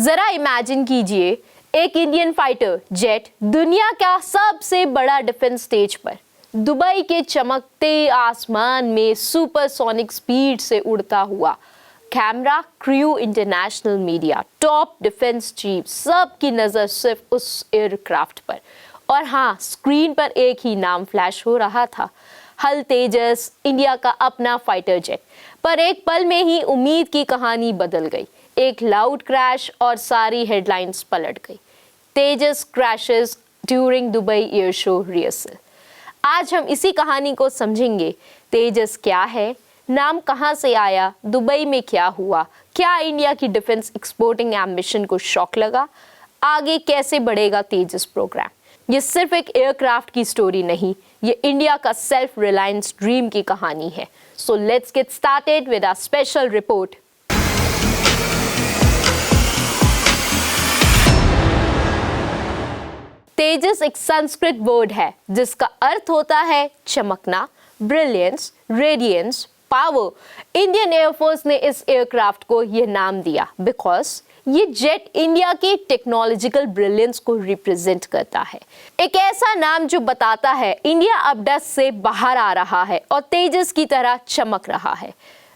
जरा इमेजिन कीजिए, एक इंडियन फाइटर जेट दुनिया का सबसे बड़ा डिफेंस स्टेज पर दुबई के चमकते आसमान में सुपरसोनिक स्पीड से उड़ता हुआ। Camera, crew, international media, top defence chief, सब की नज़र सिर्फ उस एयरक्राफ्ट पर। और हाँ, स्क्रीन पर एक ही नाम फ्लैश हो रहा था, हल तेजस, इंडिया का अपना फाइटर जेट। पर एक पल में ही उम्मीद की कहानी बदल गई। एक लाउड क्रैश और सारी हेडलाइंस पलट गई। Tejas crashes during Dubai air show rehearsal. आज हम इसी कहानी को समझेंगे। तेजस क्या है, नाम कहां से आया, दुबई में क्या हुआ, क्या इंडिया की डिफेंस एक्सपोर्टिंग एम्बिशन को शॉक लगा, आगे कैसे बढ़ेगा तेजस प्रोग्राम। ये सिर्फ एक एयरक्राफ्ट की स्टोरी नहीं, ये इंडिया का सेल्फ रिलायंस ड्रीम की कहानी है। So let's get started with our special report. Tejas एक संस्कृत वर्ड है जिसका अर्थ होता है चमकना, brilliance, radiance, power. Indian air force ने इस एयरक्राफ्ट को यह नाम दिया बिकॉज ये जेट इंडिया के टेक्नोलॉजिकल ब्रिलियंस को रिप्रेजेंट करता है। एक ऐसा नाम जो बताता है इंडिया अब डस्ट से बाहर आ रहा है और तेजस की तरह चमक रहा है।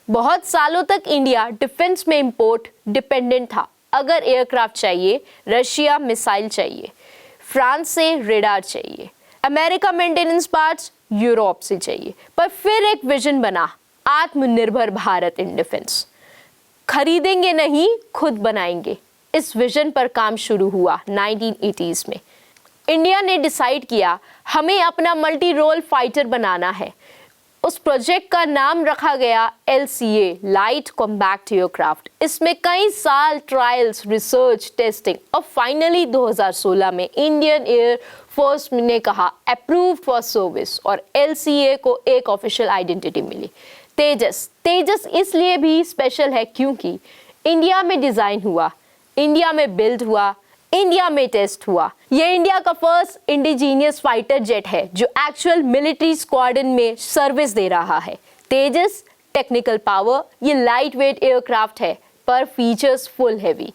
बहुत सालों तक इंडिया डिफेंस में इंपोर्ट डिपेंडेंट था। अगर एयरक्राफ्ट चाहिए, रशिया मिसाइल चाहिए, फ्रांस से रेडार चाहिए, अमेरिका मेंटेनेंस पार्ट्स यूरोप से चाहिए। पर फिर एक विजन बना, आत्मनिर्भर भारत इन डिफेंस। खरीदेंगे नहीं, खुद बनाएंगे। इस विजन पर काम शुरू हुआ 1980s में। इंडिया ने डिसाइड किया हमें अपना मल्टी रोल फाइटर बनाना है। उस प्रोजेक्ट का नाम रखा गया LCA, लाइट कॉम्बैक्ट एयरक्राफ्ट। इसमें कई साल ट्रायल्स, रिसर्च, टेस्टिंग और फाइनली 2016 में इंडियन एयर फोर्स ने कहा अप्रूव्ड फॉर सर्विस और LCA को एक ऑफिशियल आइडेंटिटी मिली, तेजस। तेजस इसलिए भी स्पेशल है क्योंकि इंडिया में डिजाइन हुआ, इंडिया में बिल्ड हुआ, इंडिया में टेस्ट हुआ। ये इंडिया का फर्स्ट इंडिजीनियस फाइटर जेट है जो एक्चुअल मिलिट्री स्क्वाड्रन में सर्विस दे रहा है। तेजस टेक्निकल पावर, ये लाइट वेट एयरक्राफ्ट है पर features full heavy,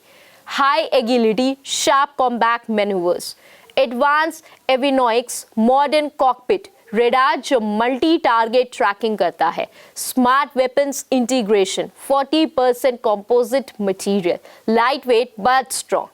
high agility, sharp combat manoeuvres, advance avionics, modern cockpit, radar जो मल्टी टारगेट ट्रैकिंग करता है, smart weapons integration, 40% composite material, light weight but strong.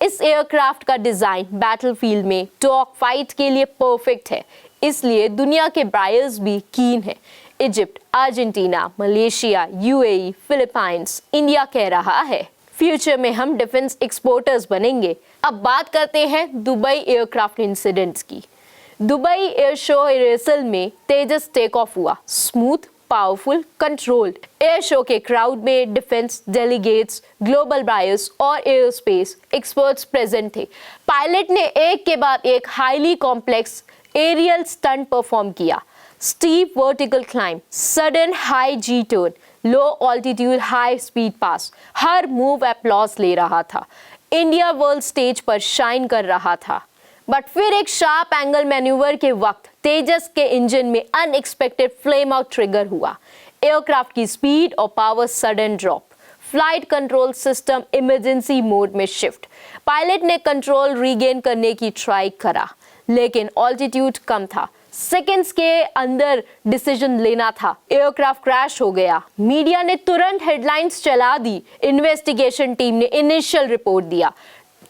इस एयरक्राफ्ट का design battlefield में dog fight के लिए परफेक्ट है, इसलिए दुनिया के बायर्स भी कीन है। Egypt, Argentina, Malaysia, UAE, Philippines, India कह रहा है फ्यूचर में हम डिफेंस एक्सपोर्टर्स बनेंगे। अब बात करते हैं दुबई एयरक्राफ्ट इंसिडेंट्स की। दुबई एयर शो रिहर्सल में तेजस टेक ऑफ हुआ, smooth, powerful, controlled. Air show के क्राउड में डिफेंस डेलीगेट्स, ग्लोबल बायर्स और एयरस्पेस एक्सपर्ट्स प्रेजेंट थे। पायलट ने एक के बाद एक highly complex aerial stunt perform किया, steep vertical climb, sudden high G turn, low altitude high speed pass. हर मूव अप्लॉज ले रहा था। इंडिया वर्ल्ड स्टेज पर शाइन कर रहा था। बट फिर एक शार्प एंगल मैन्यूवर के वक्त तेजस के इंजन में अनएक्सपेक्टेड फ्लेम आउट ट्रिगर हुआ। एयरक्राफ्ट की स्पीड और power sudden drop, flight control system emergency mode में शिफ्ट। पायलट ने कंट्रोल रीगेन करने की ट्राई करा लेकिन ऑल्टीट्यूड कम था, सेकेंड्स के अंदर डिसीजन लेना था। एयरक्राफ्ट क्रैश हो गया। मीडिया ने तुरंत हेडलाइंस चला दी। इन्वेस्टिगेशन टीम ने इनिशियल रिपोर्ट दिया,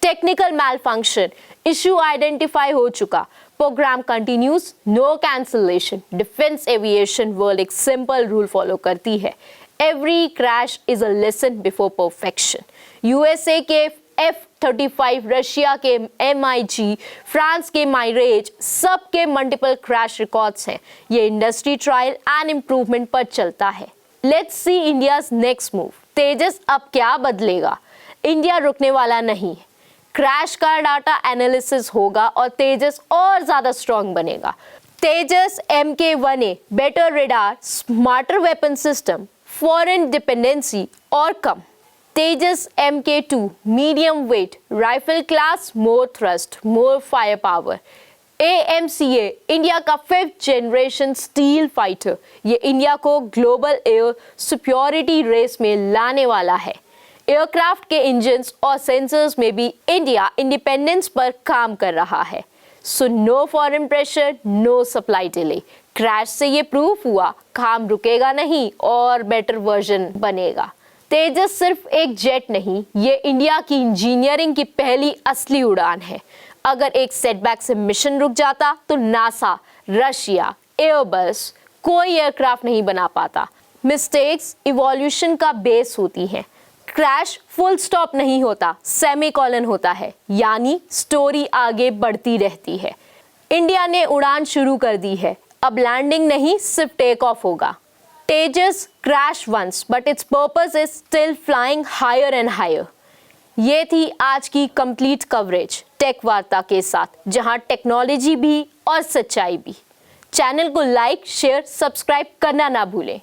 टेक्निकल मैलफंक्शन, इश्यू आइडेंटिफाई हो चुका, programme continues, no cancellation. Defence aviation world एक सिंपल रूल फॉलो करती है, every crash is a lesson before perfection. USA के F-35, रशिया के MiG, फ्रांस के माइरेज, सबके मल्टीपल क्रैश रिकॉर्ड्स हैं। ये इंडस्ट्री ट्रायल एंड इम्प्रूवमेंट पर चलता है। Let's see India's next move. Tejas अब क्या बदलेगा? इंडिया रुकने वाला नहीं। क्रैश का डाटा एनालिसिस होगा और तेजस और ज्यादा स्ट्रॉन्ग बनेगा। Tejas MK-1A, better radar, smarter weapon system, foreign dependency और कम। Tejas MK-2, medium weight, Rafale class, more thrust, more fire power. AMCA, India का 5th जनरेशन स्टील फाइटर, ये इंडिया को ग्लोबल एयर सिक्योरिटी रेस में लाने वाला है। एयरक्राफ्ट के इंजन्स और सेंसर्स में भी इंडिया इंडिपेंडेंस पर काम कर रहा है। So no foreign pressure, no supply delay. Crash से ये प्रूफ हुआ काम रुकेगा नहीं और बेटर वर्जन बनेगा। तेजस सिर्फ एक जेट नहीं, ये इंडिया की इंजीनियरिंग की पहली असली उड़ान है। अगर एक सेटबैक से मिशन रुक जाता तो नासा, रशिया, एयरबस कोई एयरक्राफ्ट नहीं बना पाता। मिस्टेक्स इवोल्यूशन का बेस होती हैं। क्रैश फुल स्टॉप नहीं होता, सेमीकोलन होता है, यानी स्टोरी आगे बढ़ती रहती है। इंडिया ने उड़ान शुरू कर दी है, अब लैंडिंग नहीं सिर्फ टेक ऑफ होगा। Tejas crash once but it's purpose is still flying higher and higher. ये थी आज की कंप्लीट कवरेज टेक वार्ता के साथ, जहां टेक्नोलॉजी भी और सच्चाई भी। चैनल को लाइक, शेयर, सब्सक्राइब करना ना भूलें।